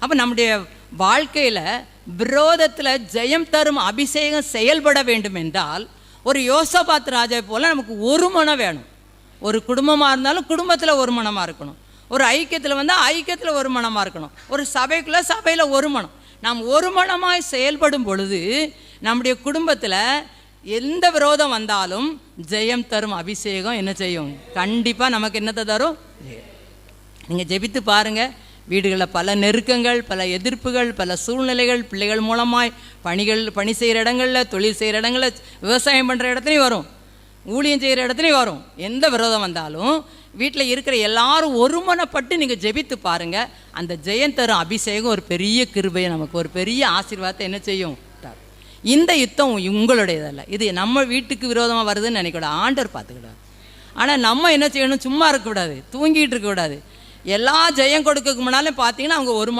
அப்போ நம்முடைய வாழ்க்கையில் விரோதத்தில் ஜெயம் தரும் அபிஷேகம் செயல்பட வேண்டும் என்றால் ஒரு யோசபாத் ராஜா போல் நமக்கு ஒரு மனம் வேணும். ஒரு குடும்பமாக இருந்தாலும் குடும்பத்தில் ஒரு மனமாக இருக்கணும். ஒரு ஐக்கியத்தில் வந்தால் ஐக்கியத்தில் ஒரு மனமாக இருக்கணும். ஒரு சபைக்குள்ளே சபையில் ஒரு மனம். நாம் ஒரு மனமாய் செயல்படும் பொழுது நம்முடைய குடும்பத்தில் எந்த விரோதம் வந்தாலும் ஜெயம் தரும் அபிஷேகம் என்ன செய்யும்? கண்டிப்பாக நமக்கு என்னத்தை தரும்? நீங்கள் ஜெபித்து பாருங்கள். வீடுகளில் பல நெருக்கங்கள், பல எதிர்ப்புகள், பல சூழ்நிலைகள், பிள்ளைகள் மூலமாய் பணி செய்கிற இடங்களில், தொழில் செய்கிற இடங்களில், விவசாயம் பண்ணுற இடத்துலையும் வரும், ஊழியம் செய்கிற இடத்துலையும் வரும். எந்த விரோதம் வந்தாலும் வீட்டில் இருக்கிற எல்லாரும் ஒருமனப்பட்டு நீங்கள் ஜெபித்து பாருங்கள். அந்த ஜெயம் தரும் அபிஷேகம் ஒரு பெரிய கிருபையை நமக்கு, ஒரு பெரிய ஆசீர்வாதத்தை என்ன செய்யும்? இந்த யுத்தம் உங்களுடையதல்ல. இது நம்ம வீட்டுக்கு விரோதமாக வருதுன்னு நினைக்கூடாது. ஆண்டவர் பார்த்துக்கிடாது. ஆனால் நம்ம என்ன செய்யணும்? சும்மா இருக்கக்கூடாது, தூங்கிட்டு இருக்கக்கூடாது. எல்லா ஜெயம் கொடுக்க முன்னாலும் பார்த்தீங்கன்னா அவங்க ஒரு